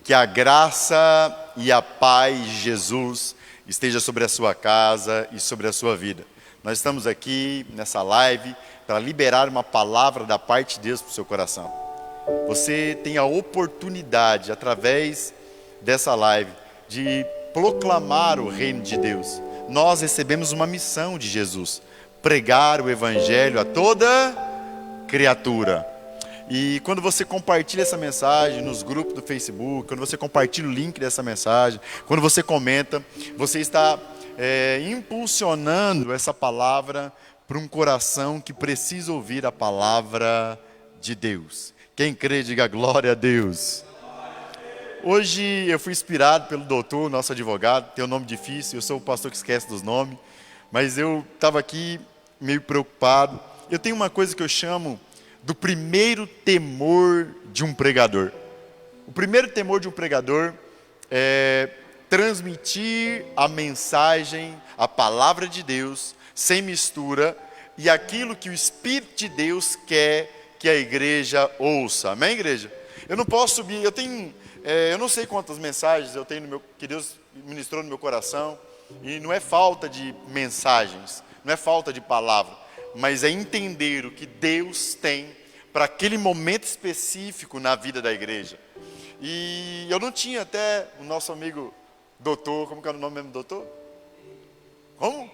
Que a graça e a paz de Jesus esteja sobre a sua casa e sobre a sua vida. Nós estamos aqui nessa live para liberar uma palavra da parte de Deus para o seu coração. Você tem a oportunidade, através dessa live, de proclamar o reino de Deus. Nós recebemos uma missão de Jesus: pregar o evangelho a toda criatura. E quando você compartilha essa mensagem nos grupos do Facebook, quando você compartilha o link dessa mensagem, quando você comenta, você está impulsionando essa palavra para um coração que precisa ouvir a palavra de Deus. Quem crê, diga glória a Deus. Hoje eu fui inspirado pelo doutor, nosso advogado, tem um nome difícil, eu sou o pastor que esquece dos nomes, mas eu estava aqui meio preocupado. Eu tenho uma coisa que eu chamo do primeiro temor de um pregador. O primeiro temor de um pregador é transmitir a mensagem, a palavra de Deus, sem mistura, e aquilo que o Espírito de Deus quer que a igreja ouça. Amém, igreja? Eu não posso subir, eu não sei quantas mensagens eu tenho que Deus ministrou no meu coração, e não é falta de mensagens, não é falta de palavra, mas é entender o que Deus tem para aquele momento específico na vida da igreja. E eu não tinha até o nosso amigo doutor, como que era o nome mesmo do doutor? Como?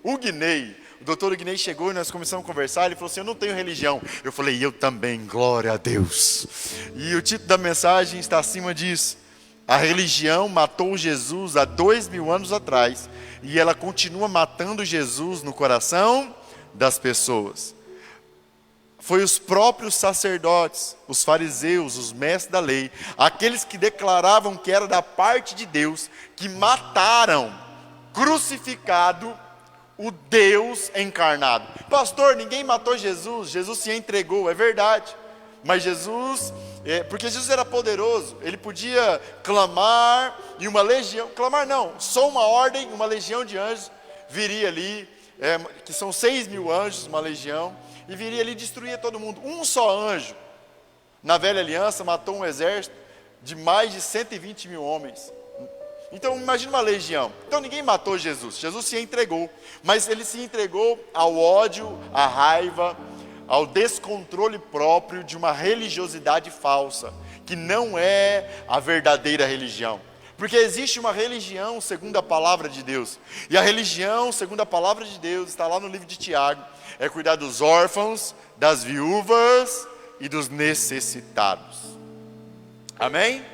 Ugnei. O doutor Ugnei chegou e nós começamos a conversar, ele falou assim: eu não tenho religião. Eu falei: eu também, glória a Deus. E o título da mensagem está acima disso. A religião matou Jesus há 2000 anos atrás, e ela continua matando Jesus no coração das pessoas. Foi os próprios sacerdotes, os fariseus, os mestres da lei, aqueles que declaravam que era da parte de Deus, que mataram, crucificado, o Deus encarnado. Pastor, ninguém matou Jesus, Jesus se entregou, é verdade. Mas Jesus, porque Jesus era poderoso, ele podia clamar, e uma legião, clamar não, só uma ordem, uma legião de anjos viria ali, que são 6.000 anjos, uma legião, e viria ali e destruía todo mundo. Um só anjo, na velha aliança, matou um exército de mais de 120.000 homens. Então imagina uma legião. Então ninguém matou Jesus, Jesus se entregou, mas ele se entregou ao ódio, à raiva, ao descontrole próprio de uma religiosidade falsa, que não é a verdadeira religião. Porque existe uma religião segundo a palavra de Deus, e a religião segundo a palavra de Deus está lá no livro de Tiago, é cuidar dos órfãos, das viúvas e dos necessitados. Amém?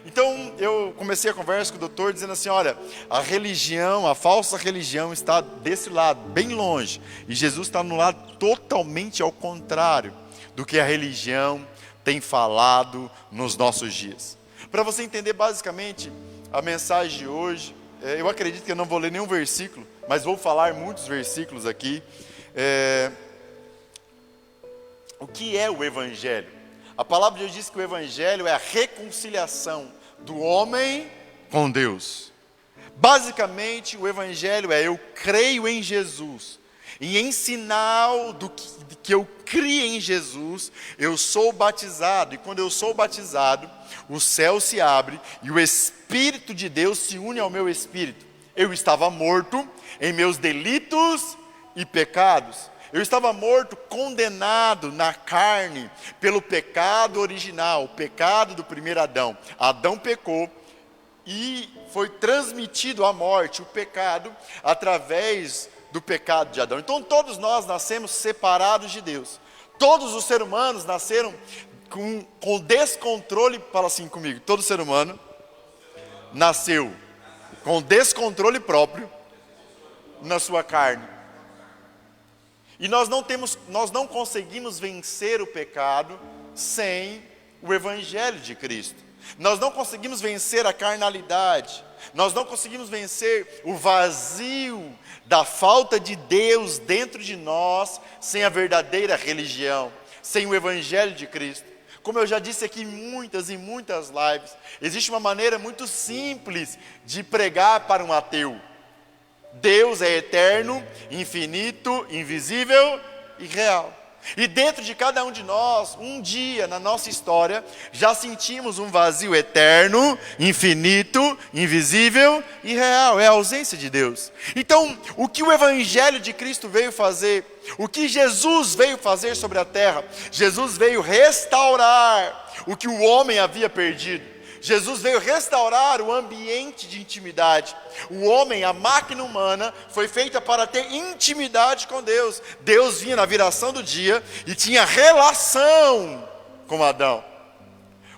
Então eu comecei a conversa com o doutor dizendo assim: olha, a religião, a falsa religião está desse lado, bem longe, e Jesus está no lado totalmente ao contrário do que a religião tem falado nos nossos dias. Para você entender basicamente a mensagem de hoje, eu acredito que eu não vou ler nenhum versículo, mas vou falar muitos versículos aqui. O que é o Evangelho? A palavra de Deus diz que o Evangelho é a reconciliação do homem com Deus. Basicamente, o Evangelho é: eu creio em Jesus, e em sinal de que eu criei em Jesus, eu sou batizado, e quando eu sou batizado, o céu se abre, e o Espírito de Deus se une ao meu espírito. Eu estava morto em meus delitos e pecados. Eu estava morto, condenado na carne, pelo pecado original, o pecado do primeiro Adão. Adão pecou e foi transmitido à morte, o pecado, através do pecado de Adão. Então todos nós nascemos separados de Deus. Todos os seres humanos nasceram com descontrole. Fala assim comigo: todo ser humano nasceu com descontrole próprio na sua carne. E nós não conseguimos vencer o pecado sem o Evangelho de Cristo. Nós não conseguimos vencer a carnalidade. Nós não conseguimos vencer o vazio da falta de Deus dentro de nós sem a verdadeira religião, sem o Evangelho de Cristo. Como eu já disse aqui em muitas e muitas lives, existe uma maneira muito simples de pregar para um ateu. Deus é eterno, infinito, invisível e real. E dentro de cada um de nós, um dia na nossa história, já sentimos um vazio eterno, infinito, invisível e real. É a ausência de Deus. Então, o que o Evangelho de Cristo veio fazer, o que Jesus veio fazer sobre a terra, Jesus veio restaurar o que o homem havia perdido. Jesus veio restaurar o ambiente de intimidade. O homem, a máquina humana, foi feita para ter intimidade com Deus. Deus vinha na viração do dia e tinha relação com Adão.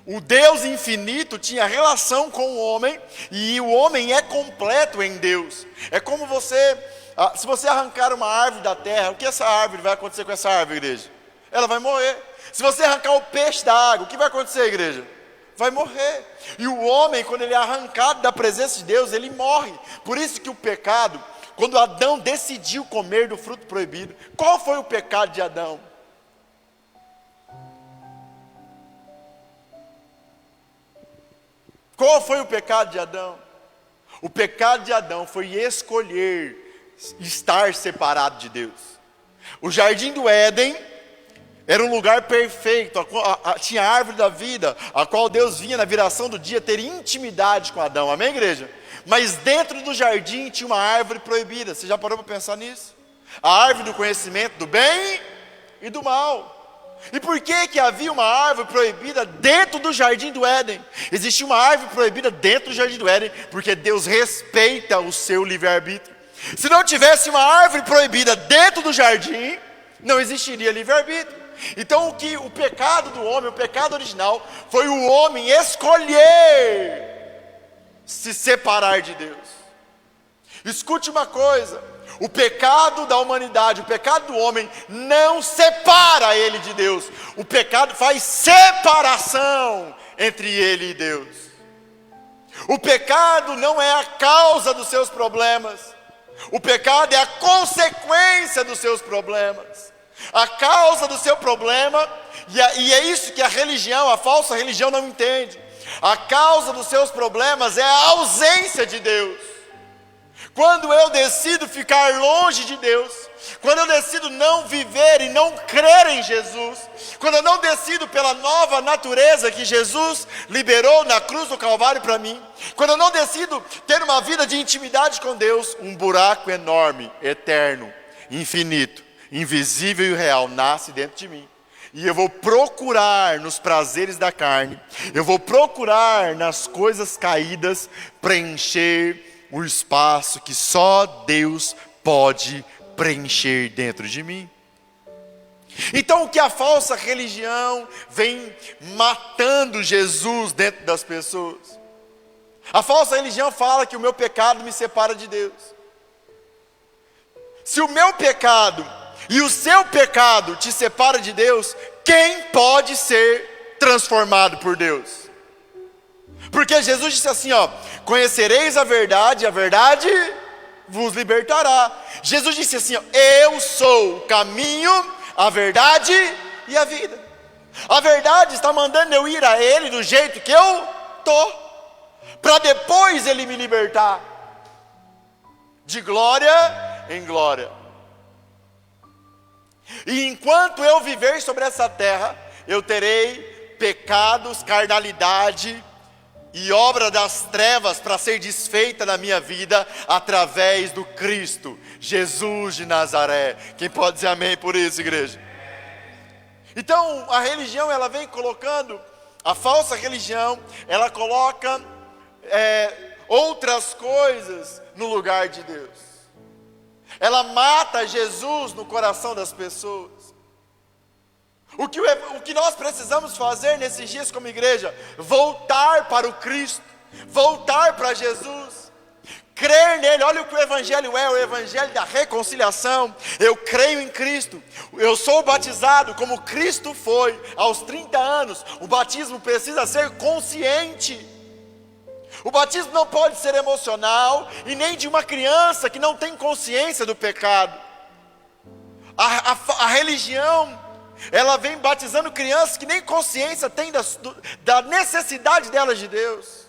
O Deus infinito tinha relação com o homem, e o homem é completo em Deus. É como se você arrancar uma árvore da terra, o que essa árvore vai acontecer com essa árvore, igreja? Ela vai morrer. Se você arrancar o peixe da água, o que vai acontecer, igreja? Vai morrer. E o homem, quando ele é arrancado da presença de Deus, ele morre. Por isso que o pecado, quando Adão decidiu comer do fruto proibido, qual foi o pecado de Adão? Qual foi o pecado de Adão? O pecado de Adão foi escolher estar separado de Deus. O jardim do Éden era um lugar perfeito, tinha a árvore da vida, a qual Deus vinha na viração do dia ter intimidade com Adão, amém, igreja? Mas dentro do jardim tinha uma árvore proibida. Você já parou para pensar nisso? A árvore do conhecimento do bem e do mal. E por que havia uma árvore proibida dentro do jardim do Éden? Existia uma árvore proibida dentro do jardim do Éden porque Deus respeita o seu livre-arbítrio. Se não tivesse uma árvore proibida dentro do jardim, não existiria livre-arbítrio. Então o pecado do homem, o pecado original, foi o homem escolher se separar de Deus. Escute uma coisa: o pecado da humanidade, o pecado do homem não separa ele de Deus. O pecado faz separação entre ele e Deus. O pecado não é a causa dos seus problemas. O pecado é a consequência dos seus problemas. A causa do seu problema, e é isso que a religião, a falsa religião não entende. A causa dos seus problemas é a ausência de Deus. Quando eu decido ficar longe de Deus, quando eu decido não viver e não crer em Jesus, quando eu não decido pela nova natureza que Jesus liberou na cruz do Calvário para mim, quando eu não decido ter uma vida de intimidade com Deus, um buraco enorme, eterno, infinito, invisível e real nasce dentro de mim. E eu vou procurar nos prazeres da carne, eu vou procurar nas coisas caídas preencher o espaço que só Deus pode preencher dentro de mim. Então o que a falsa religião vem matando Jesus dentro das pessoas? A falsa religião fala que o meu pecado me separa de Deus. Se o meu pecado e o seu pecado te separa de Deus, quem pode ser transformado por Deus? Porque Jesus disse assim, conhecereis a verdade vos libertará. Jesus disse assim, eu sou o caminho, a verdade e a vida. A verdade está mandando eu ir a Ele do jeito que eu estou, para depois Ele me libertar, de glória em glória. E enquanto eu viver sobre essa terra, eu terei pecados, carnalidade e obra das trevas para ser desfeita na minha vida através do Cristo, Jesus de Nazaré. Quem pode dizer amém por isso, igreja? Então a religião, ela vem colocando, a falsa religião, ela coloca outras coisas no lugar de Deus. Ela mata Jesus no coração das pessoas. O que nós precisamos fazer nesses dias como igreja? Voltar para o Cristo, voltar para Jesus, crer nele. Olha o que o Evangelho é, o Evangelho da reconciliação. Eu creio em Cristo, eu sou batizado como Cristo foi aos 30 anos. O batismo precisa ser consciente. O batismo não pode ser emocional, e nem de uma criança que não tem consciência do pecado. A religião, ela vem batizando crianças que nem consciência têm da necessidade delas de Deus.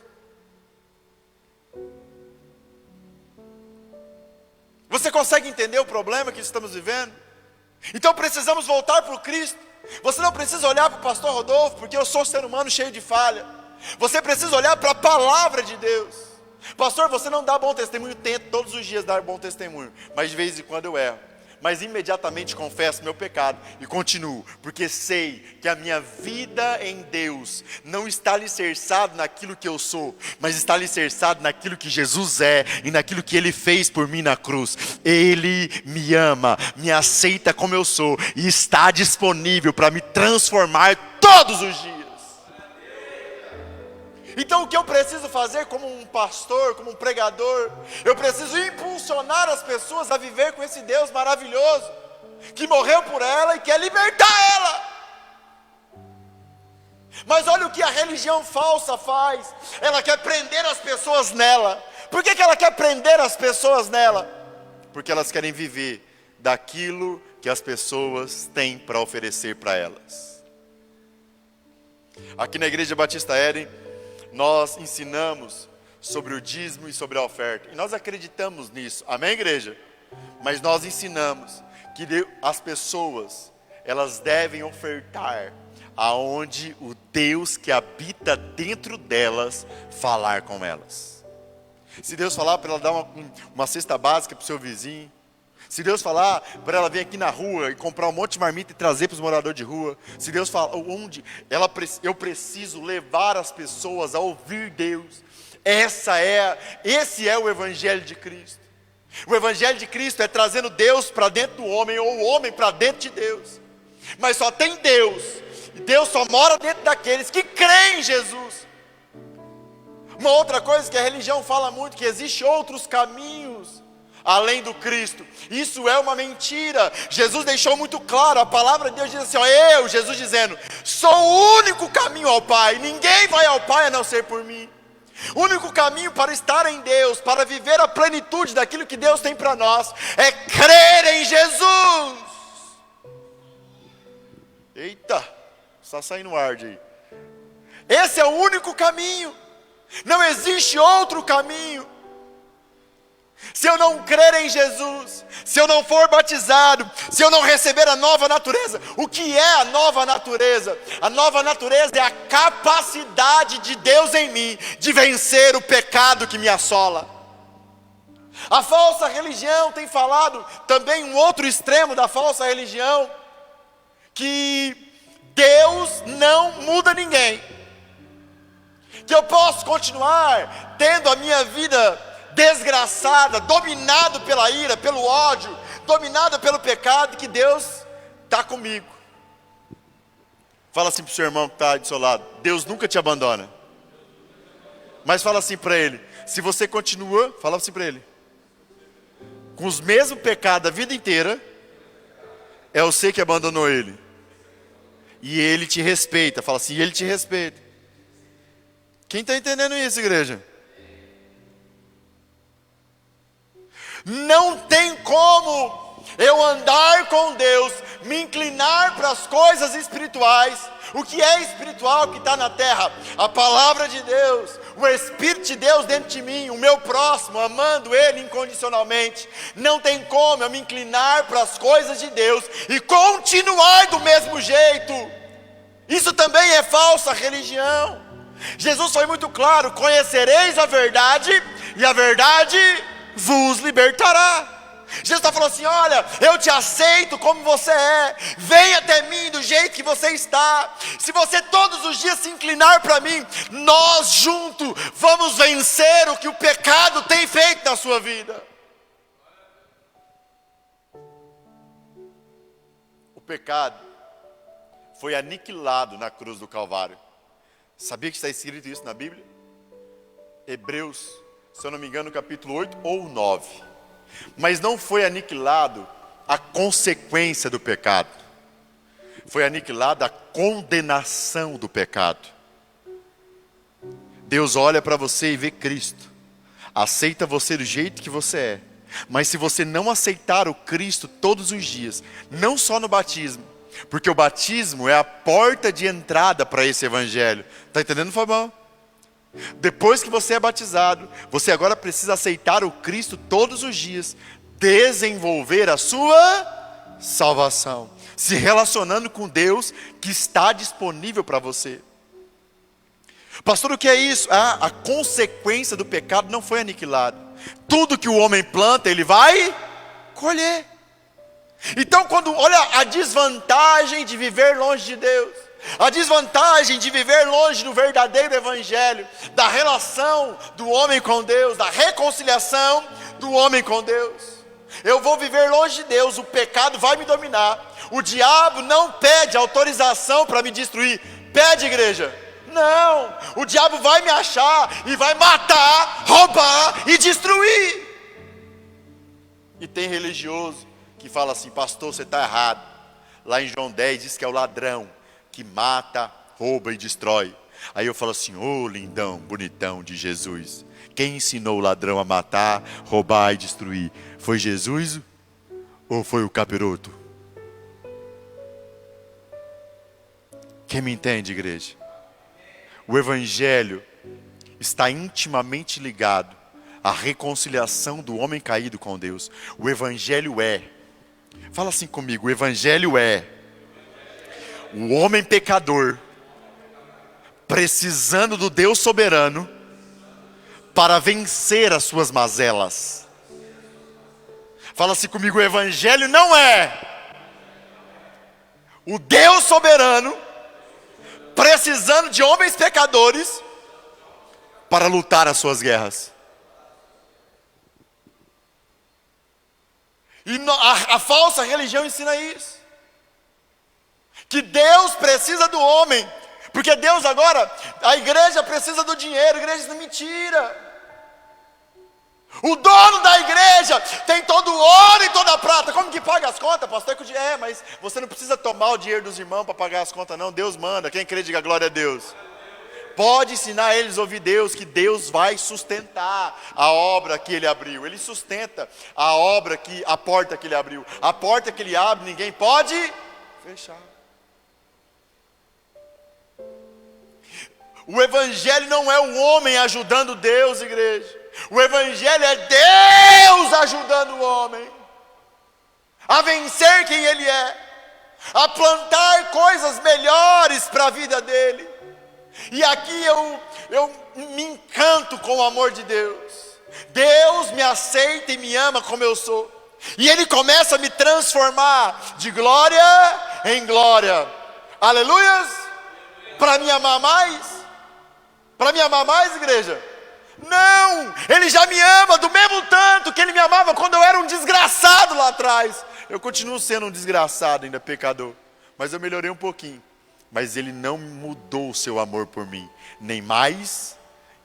Você consegue entender o problema que estamos vivendo? Então precisamos voltar para o Cristo. Você não precisa olhar para o pastor Rodolfo, porque eu sou um ser humano cheio de falha. Você precisa olhar para a palavra de Deus. Pastor, você não dá bom testemunho. Tento todos os dias dar bom testemunho, mas de vez em quando eu erro. Mas imediatamente confesso meu pecado e continuo, porque sei que a minha vida em Deus não está alicerçada naquilo que eu sou, mas está alicerçada naquilo que Jesus é e naquilo que Ele fez por mim na cruz. Ele me ama, me aceita como eu sou e está disponível para me transformar todos os dias. Então o que eu preciso fazer como um pastor, como um pregador? Eu preciso impulsionar as pessoas a viver com esse Deus maravilhoso, que morreu por ela e quer libertar ela. Mas olha o que a religião falsa faz. Ela quer prender as pessoas nela. Por que ela quer prender as pessoas nela? Porque elas querem viver daquilo que as pessoas têm para oferecer para elas. Aqui na Igreja Batista Éden, nós ensinamos sobre o dízimo e sobre a oferta. E nós acreditamos nisso. Amém, igreja? Mas nós ensinamos que as pessoas, elas devem ofertar aonde o Deus que habita dentro delas falar com elas. Se Deus falar para ela dar uma cesta básica para o seu vizinho, se Deus falar para ela vir aqui na rua e comprar um monte de marmita e trazer para os moradores de rua, se Deus falar eu preciso levar as pessoas a ouvir Deus. Esse é o Evangelho de Cristo. O Evangelho de Cristo é trazendo Deus para dentro do homem, ou o homem para dentro de Deus. Mas só tem Deus, e Deus só mora dentro daqueles que creem em Jesus. Uma outra coisa que a religião fala muito, que existem outros caminhos além do Cristo. Isso é uma mentira. Jesus deixou muito claro, a palavra de Deus diz assim, Jesus dizendo, sou o único caminho ao Pai, ninguém vai ao Pai a não ser por mim. O único caminho para estar em Deus, para viver a plenitude daquilo que Deus tem para nós, é crer em Jesus. Eita, está saindo ar aí. Esse é o único caminho, não existe outro caminho. Se eu não crer em Jesus, se eu não for batizado, se eu não receber a nova natureza. O que é a nova natureza? A nova natureza é a capacidade de Deus em mim de vencer o pecado que me assola. A falsa religião tem falado também, um outro extremo da falsa religião, que Deus não muda ninguém, que eu posso continuar tendo a minha vida desgraçada, dominado pela ira, pelo ódio, dominado pelo pecado, que Deus está comigo. Fala assim para o seu irmão que está do seu lado, Deus nunca te abandona. Mas fala assim para ele, se você continua, fala assim para ele, com os mesmos pecados a vida inteira, é você que abandonou ele. E ele te respeita, fala assim, ele te respeita. Quem está entendendo isso, igreja? Não tem como eu andar com Deus, me inclinar para as coisas espirituais. O que é espiritual que está na terra? A palavra de Deus, o Espírito de Deus dentro de mim, o meu próximo, amando Ele incondicionalmente. Não tem como eu me inclinar para as coisas de Deus e continuar do mesmo jeito. Isso também é falsa religião. Jesus foi muito claro, conhecereis a verdade e a verdade vos libertará. Jesus está falando assim, olha, eu te aceito como você é, vem até mim do jeito que você está. Se você todos os dias se inclinar para mim, nós juntos vamos vencer o que o pecado tem feito na sua vida. O pecado foi aniquilado na cruz do Calvário. Sabia que está escrito isso na Bíblia? Hebreus, se eu não me engano, capítulo 8 ou 9. Mas não foi aniquilado a consequência do pecado. Foi aniquilada a condenação do pecado. Deus olha para você e vê Cristo. Aceita você do jeito que você é. Mas se você não aceitar o Cristo todos os dias, não só no batismo, porque o batismo é a porta de entrada para esse evangelho. Está entendendo, Fabão? Depois que você é batizado, você agora precisa aceitar o Cristo todos os dias, desenvolver a sua salvação. Se relacionando com Deus que está disponível para você. Pastor, o que é isso? A consequência do pecado não foi aniquilada. Tudo que o homem planta, ele vai colher. Então, quando olha a desvantagem de viver longe de Deus, a desvantagem de viver longe do verdadeiro evangelho, da relação do homem com Deus, da reconciliação do homem com Deus. Eu vou viver longe de Deus, o pecado vai me dominar. O diabo não pede autorização para me destruir. Pede, igreja? Não, o diabo vai me achar e vai matar, roubar e destruir. E tem religioso que fala assim: pastor, você está errado. Lá em João 10 diz que é o ladrão que mata, rouba e destrói. Aí eu falo assim: ô lindão, bonitão de Jesus, quem ensinou o ladrão a matar, roubar e destruir? Foi Jesus ou foi o capiroto? Quem me entende, igreja? O evangelho está intimamente ligado à reconciliação do homem caído com Deus. O evangelho é, fala assim comigo, o evangelho é o homem pecador precisando do Deus soberano para vencer as suas mazelas. Fala assim comigo, o evangelho não é o Deus soberano precisando de homens pecadores para lutar as suas guerras. E a falsa religião ensina isso. Que Deus precisa do homem. Porque Deus agora, a igreja precisa do dinheiro. A igreja isso é mentira. O dono da igreja tem todo o ouro e toda a prata. Como que paga as contas, pastor? Mas você não precisa tomar o dinheiro dos irmãos para pagar as contas, não. Deus manda. Quem crê, diga glória a Deus. Pode ensinar eles a ouvir Deus, que Deus vai sustentar a obra que Ele abriu. Ele sustenta a porta que Ele abriu. A porta que Ele abre, ninguém pode fechar. O evangelho não é o homem ajudando Deus, igreja. O evangelho é Deus ajudando o homem a vencer quem ele é, a plantar coisas melhores para a vida dele. E aqui eu me encanto com o amor de Deus. Deus me aceita e me ama como eu sou. E Ele começa a me transformar de glória em glória. Aleluias! Para me amar mais? Para me amar mais, igreja? Não! Ele já me ama do mesmo tanto que Ele me amava quando eu era um desgraçado lá atrás. Eu continuo sendo um desgraçado, ainda pecador. Mas eu melhorei um pouquinho. Mas Ele não mudou o seu amor por mim, nem mais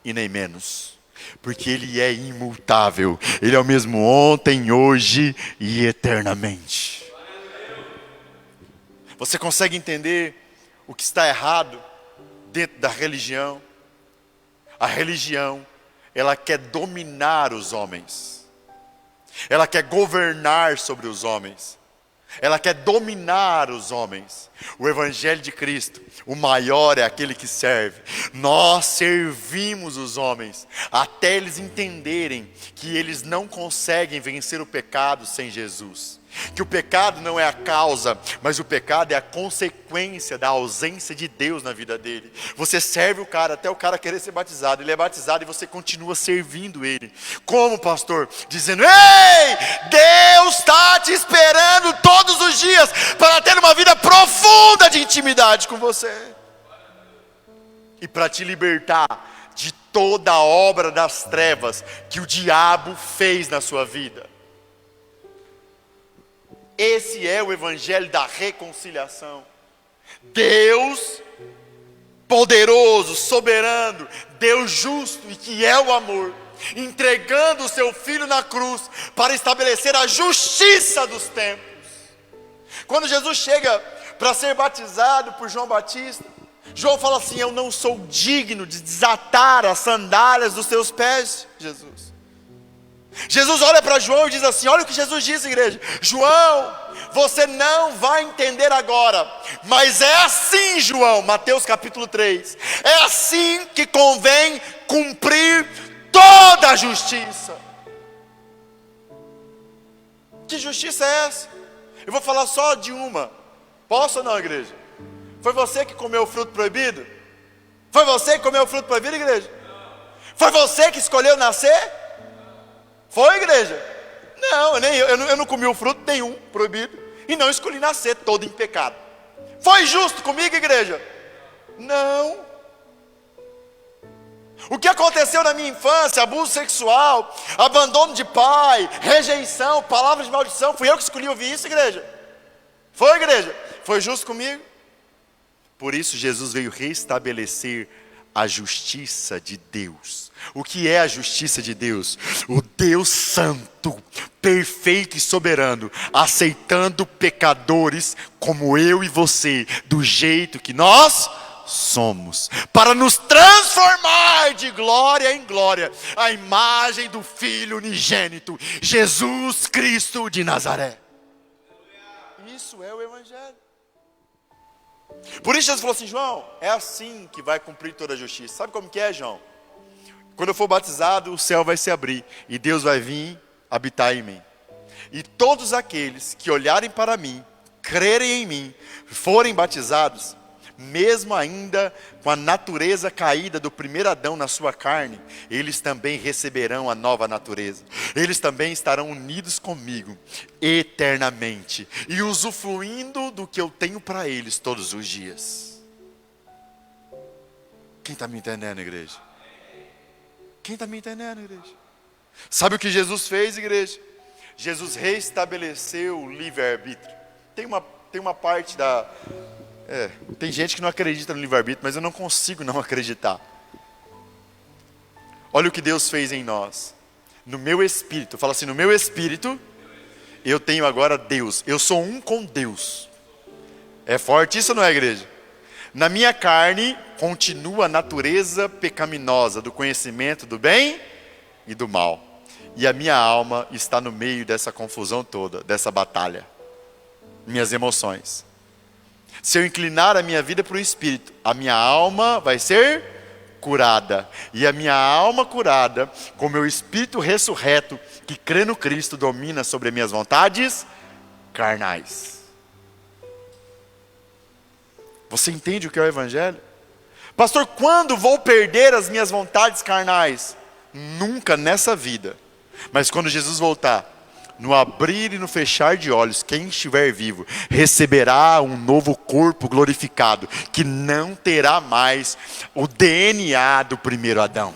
e nem menos, porque Ele é imutável. Ele é o mesmo ontem, hoje e eternamente. Você consegue entender o que está errado dentro da religião? A religião, ela quer dominar os homens, ela quer governar sobre os homens, ela quer dominar os homens. O evangelho de Cristo, o maior é aquele que serve. Nós servimos os homens até eles entenderem que eles não conseguem vencer o pecado sem Jesus. Que o pecado não é a causa, mas o pecado é a consequência da ausência de Deus na vida dele. Você serve o cara até o cara querer ser batizado. Ele é batizado e você continua servindo ele. Como, pastor? Dizendo: ei, Deus está te esperando todos os dias para ter uma vida profunda de intimidade com você. E para te libertar de toda a obra das trevas que o diabo fez na sua vida. Esse é o evangelho da reconciliação. Deus poderoso, soberano, Deus justo e que é o amor, entregando o seu Filho na cruz para estabelecer a justiça dos tempos. Quando Jesus chega para ser batizado por João Batista, João fala assim: eu não sou digno de desatar as sandálias dos seus pés, Jesus. Jesus olha para João e diz assim: olha o que Jesus disse, igreja. João, você não vai entender agora, mas é assim, João, Mateus capítulo 3, é assim que convém cumprir toda a justiça. Que justiça é essa? Eu vou falar só de uma. Posso ou não, igreja? Foi você que comeu o fruto proibido? Foi você que comeu o fruto proibido, igreja? Foi você que escolheu nascer? Foi, igreja? Não, eu não comi o fruto nenhum proibido. E não escolhi nascer todo em pecado. Foi justo comigo, igreja? Não. O que aconteceu na minha infância, abuso sexual, abandono de pai, rejeição, palavras de maldição, fui eu que escolhi ouvir isso, igreja? Foi, igreja? Foi justo comigo? Por isso Jesus veio restabelecer a justiça de Deus. O que é a justiça de Deus? O Deus santo, perfeito e soberano, aceitando pecadores como eu e você, do jeito que nós somos, para nos transformar de glória em glória, a imagem do Filho unigênito, Jesus Cristo de Nazaré. Isso é o Evangelho. Por isso Jesus falou assim: João, é assim que vai cumprir toda a justiça. Sabe como que é, João? Quando eu for batizado, o céu vai se abrir e Deus vai vir habitar em mim. E todos aqueles que olharem para mim, crerem em mim, forem batizados, mesmo ainda com a natureza caída do primeiro Adão na sua carne, eles também receberão a nova natureza. Eles também estarão unidos comigo eternamente e usufruindo do que eu tenho para eles todos os dias. Quem está me entendendo, igreja? Quem está me entendendo, igreja? Sabe o que Jesus fez, igreja? Jesus restabeleceu o livre-arbítrio. Tem uma parte da... tem gente que não acredita no livre-arbítrio, mas eu não consigo não acreditar. Olha o que Deus fez em nós. No meu espírito, fala assim, no meu espírito, eu tenho agora Deus. Eu sou um com Deus. É forte isso ou não é, igreja? Na minha carne, continua a natureza pecaminosa do conhecimento do bem e do mal. E a minha alma está no meio dessa confusão toda, dessa batalha. Minhas emoções. Se eu inclinar a minha vida para o Espírito, a minha alma vai ser curada. E a minha alma curada, com o meu Espírito ressurreto, que crê no Cristo, domina sobre as minhas vontades carnais. Você entende o que é o Evangelho? Pastor, quando vou perder as minhas vontades carnais? Nunca nessa vida. Mas quando Jesus voltar, no abrir e no fechar de olhos, quem estiver vivo receberá um novo corpo glorificado, que não terá mais o DNA do primeiro Adão.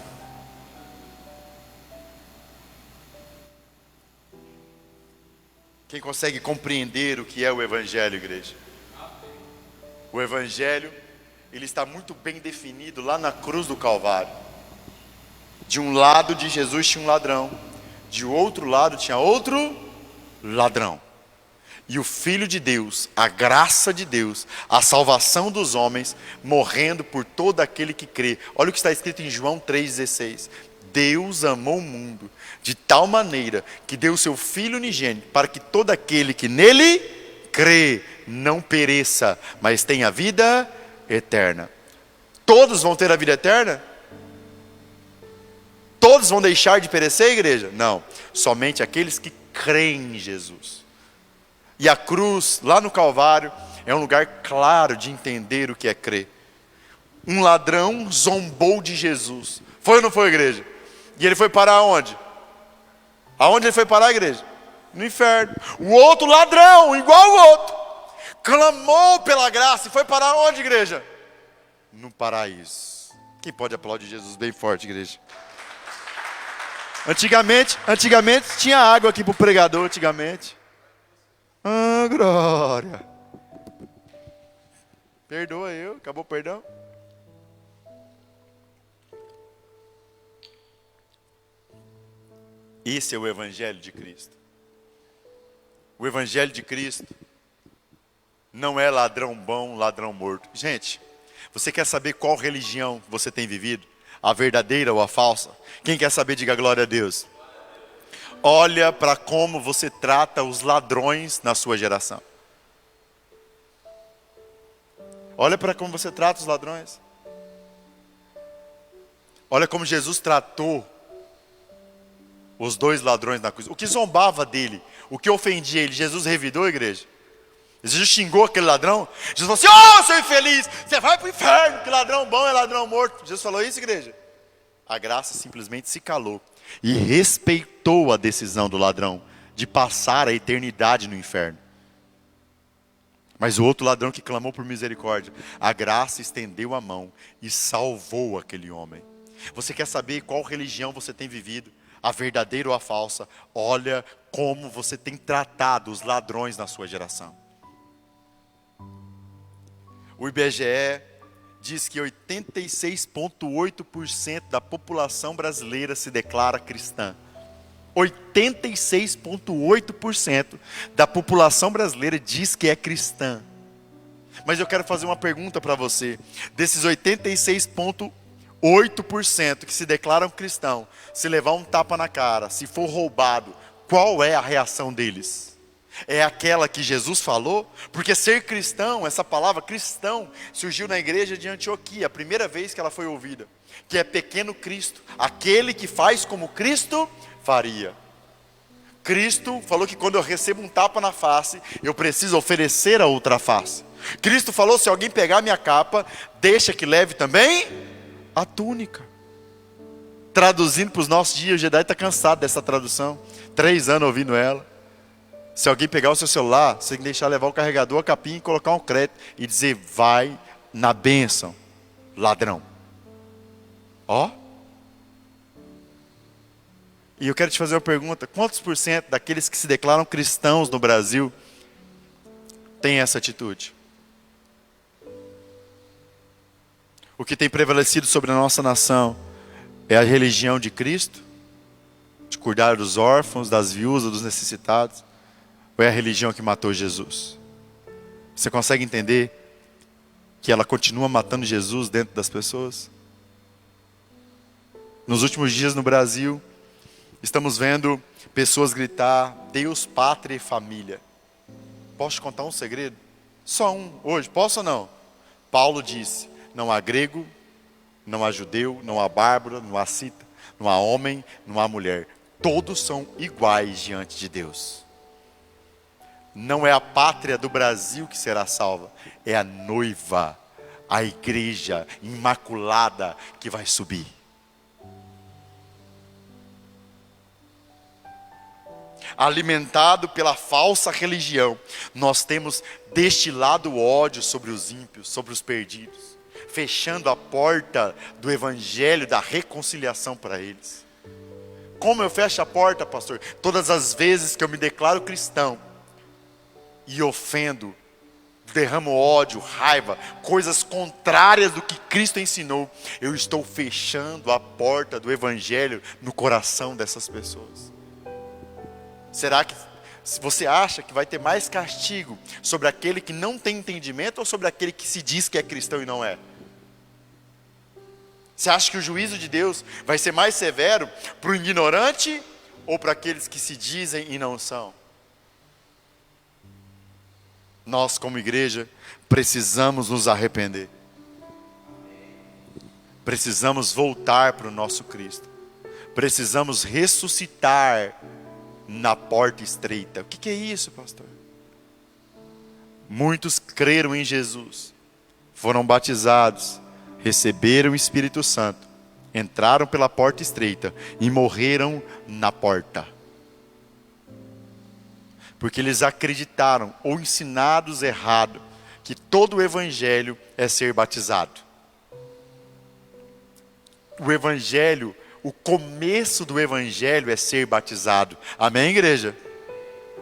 Quem consegue compreender o que é o Evangelho, igreja? O Evangelho, ele está muito bem definido lá na cruz do Calvário. De um lado de Jesus tinha um ladrão, de outro lado tinha outro ladrão. E o Filho de Deus, a graça de Deus, a salvação dos homens, morrendo por todo aquele que crê. Olha o que está escrito em João 3,16. Deus amou o mundo de tal maneira que deu o seu Filho unigênito, para que todo aquele que nele crê não pereça, mas tenha vida eterna. Todos vão ter a vida eterna? Todos vão deixar de perecer, igreja? Não, somente aqueles que creem em Jesus. E a cruz, lá no Calvário, é um lugar claro de entender o que é crer. Um ladrão zombou de Jesus. Foi ou não foi, igreja? E ele foi parar aonde? Aonde ele foi parar, igreja? No inferno. O outro ladrão, igual o outro, clamou pela graça e foi parar onde, igreja? No paraíso. Quem pode aplaudir Jesus bem forte, igreja? Antigamente tinha água aqui para o pregador, antigamente. Ah, glória. Perdoa eu, acabou o perdão? Esse é o Evangelho de Cristo. O Evangelho de Cristo não é ladrão bom, ladrão morto. Gente, você quer saber qual religião você tem vivido? A verdadeira ou a falsa? Quem quer saber, diga glória a Deus. Olha para como você trata os ladrões na sua geração. Olha para como você trata os ladrões. Olha como Jesus tratou os dois ladrões na cruz. O que zombava dele, o que ofendia ele, Jesus revidou, igreja? Jesus xingou aquele ladrão. Jesus falou assim: seu infeliz, você vai para o inferno, que ladrão bom é ladrão morto. Jesus falou isso, igreja? A graça simplesmente se calou e respeitou a decisão do ladrão de passar a eternidade no inferno. Mas o outro ladrão que clamou por misericórdia, a graça estendeu a mão e salvou aquele homem. Você quer saber qual religião você tem vivido? A verdadeira ou a falsa? Olha como você tem tratado os ladrões na sua geração. O IBGE diz que 86,8% da população brasileira se declara cristã. 86,8% da população brasileira diz que é cristã. Mas eu quero fazer uma pergunta para você. Desses 86,8% que se declaram cristão, se levar um tapa na cara, se for roubado, qual é a reação deles? É aquela que Jesus falou? Porque ser cristão, essa palavra cristão, surgiu na igreja de Antioquia, a primeira vez que ela foi ouvida. Que é pequeno Cristo, aquele que faz como Cristo faria. Cristo falou que quando eu recebo um tapa na face, eu preciso oferecer a outra face. Cristo falou: se alguém pegar minha capa, deixa que leve também a túnica. Traduzindo para os nossos dias, o Jedi está cansado dessa tradução. 3 anos ouvindo ela. Se alguém pegar o seu celular, você tem que deixar levar o carregador, a capinha e colocar um crédito. E dizer: vai na bênção, ladrão. Ó. E eu quero te fazer uma pergunta. Quantos por cento daqueles que se declaram cristãos no Brasil têm essa atitude? O que tem prevalecido sobre a nossa nação é a religião de Cristo? De cuidar dos órfãos, das viúvas, dos necessitados? Ou é a religião que matou Jesus? Você consegue entender que ela continua matando Jesus dentro das pessoas? Nos últimos dias no Brasil, estamos vendo pessoas gritar: Deus, pátria e família. Posso te contar um segredo? Só um hoje, posso ou não? Paulo disse: não há grego, não há judeu, não há bárbaro, não há cita, não há homem, não há mulher. Todos são iguais diante de Deus. Não é a pátria do Brasil que será salva, é a noiva, a igreja imaculada que vai subir. Alimentado pela falsa religião, nós temos destilado ódio sobre os ímpios, sobre os perdidos, fechando a porta do evangelho, da reconciliação para eles. Como eu fecho a porta, pastor? Todas as vezes que eu me declaro cristão e ofendo, derramo ódio, raiva, coisas contrárias do que Cristo ensinou, eu estou fechando a porta do evangelho no coração dessas pessoas. Será que você acha que vai ter mais castigo sobre aquele que não tem entendimento ou sobre aquele que se diz que é cristão e não é? Você acha que o juízo de Deus vai ser mais severo para o ignorante ou para aqueles que se dizem e não são? Nós, como igreja, precisamos nos arrepender. Precisamos voltar para o nosso Cristo. Precisamos ressuscitar na porta estreita. O que é isso, pastor? Muitos creram em Jesus, foram batizados, receberam o Espírito Santo, entraram pela porta estreita e morreram na porta. Porque eles acreditaram, ou ensinados errado, que todo o evangelho é ser batizado. O evangelho, o começo do evangelho é ser batizado. Amém, igreja?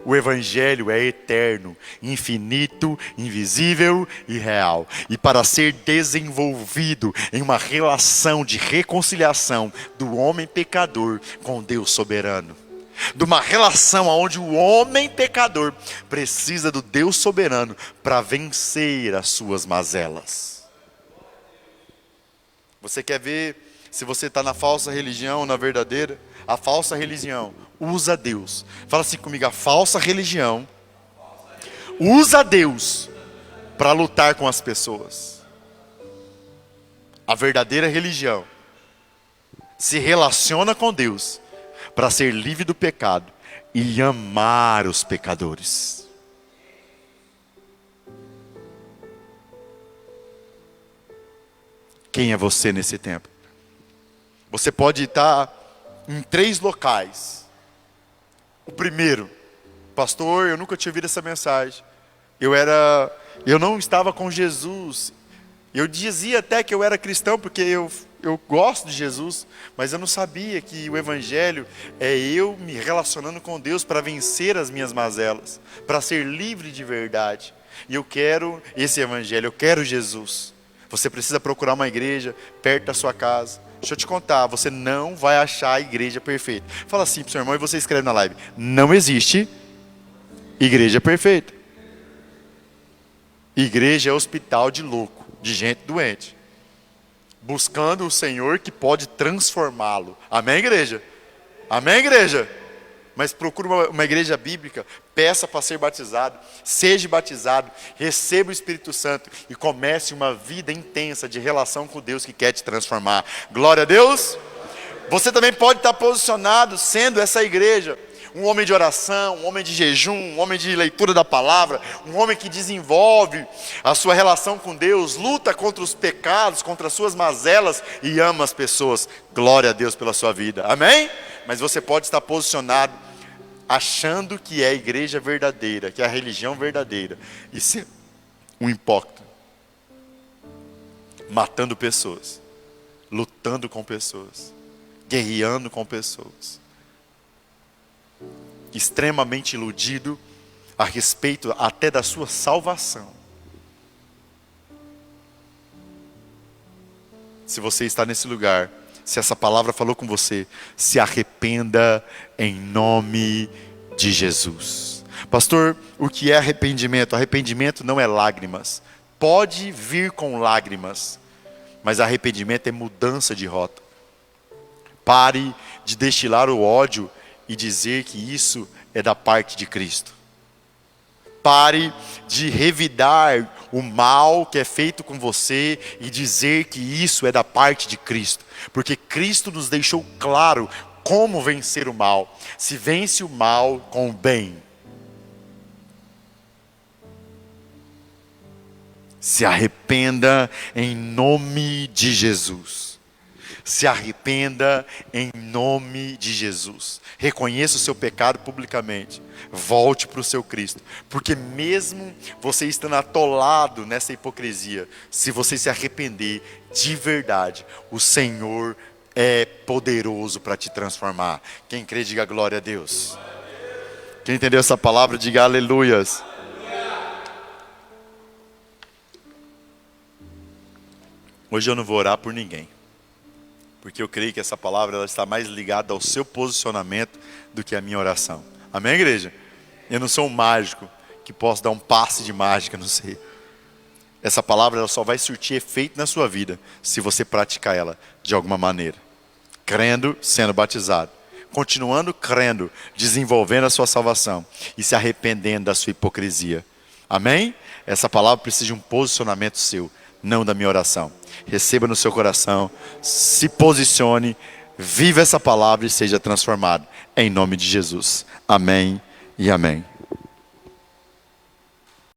O evangelho é eterno, infinito, invisível e real. E para ser desenvolvido em uma relação de reconciliação do homem pecador com Deus soberano. De uma relação onde o homem pecador precisa do Deus soberano para vencer as suas mazelas. Você quer ver se você está na falsa religião ou na verdadeira? A falsa religião usa Deus. Fala assim comigo: a falsa religião usa Deus para lutar com as pessoas. A verdadeira religião se relaciona com Deus para ser livre do pecado e amar os pecadores. quem é você nesse tempo. Você pode estar em 3 locais. O primeiro, pastor, eu nunca tinha ouvido essa mensagem. Eu não estava com Jesus. Eu dizia até que eu era cristão porque eu gosto de Jesus, mas eu não sabia que o evangelho é eu me relacionando com Deus para vencer as minhas mazelas, para ser livre de verdade. E eu quero esse evangelho, eu quero Jesus. Você precisa procurar uma igreja perto da sua casa. Deixa eu te contar, você não vai achar a igreja perfeita. Fala assim para o seu irmão e você escreve na live: não existe igreja perfeita. Igreja é hospital de louco, de gente doente, buscando o Senhor que pode transformá-lo. Amém, igreja? Amém, igreja? Mas procure uma igreja bíblica, peça para ser batizado, seja batizado, receba o Espírito Santo e comece uma vida intensa de relação com Deus que quer te transformar. Glória a Deus! Você também pode estar posicionado sendo essa igreja. Um homem de oração, um homem de jejum, um homem de leitura da palavra, um homem que desenvolve a sua relação com Deus, luta contra os pecados, contra as suas mazelas e ama as pessoas. Glória a Deus pela sua vida. Amém? Mas você pode estar posicionado achando que é a igreja verdadeira, que é a religião verdadeira, e ser um hipócrita, matando pessoas, lutando com pessoas, guerreando com pessoas, extremamente iludido a respeito até da sua salvação. Se você está nesse lugar, se essa palavra falou com você, se arrependa em nome de Jesus. Pastor, o que é arrependimento? Arrependimento não é lágrimas. Pode vir com lágrimas, mas arrependimento é mudança de rota. Pare de destilar o ódio e dizer que isso é da parte de Cristo. Pare de revidar o mal que é feito com você e dizer que isso é da parte de Cristo. Porque Cristo nos deixou claro como vencer o mal. Se vence o mal com o bem. Se arrependa em nome de Jesus. Se arrependa em nome de Jesus. Reconheça o seu pecado publicamente. Volte para o seu Cristo. Porque mesmo você estando atolado nessa hipocrisia, se você se arrepender de verdade, o Senhor é poderoso para te transformar. Quem crê, diga glória a Deus. Quem entendeu essa palavra, diga aleluias. Hoje eu não vou orar por ninguém, porque eu creio que essa palavra ela está mais ligada ao seu posicionamento do que a minha oração. Amém, igreja? Eu não sou um mágico que posso dar um passe de mágica, não sei. Essa palavra ela só vai surtir efeito na sua vida se você praticar ela de alguma maneira. Crendo, sendo batizado. Continuando crendo, desenvolvendo a sua salvação e se arrependendo da sua hipocrisia. Amém? Essa palavra precisa de um posicionamento seu, não da minha oração. Receba no seu coração, se posicione, viva essa palavra e seja transformado. Em nome de Jesus. Amém e amém.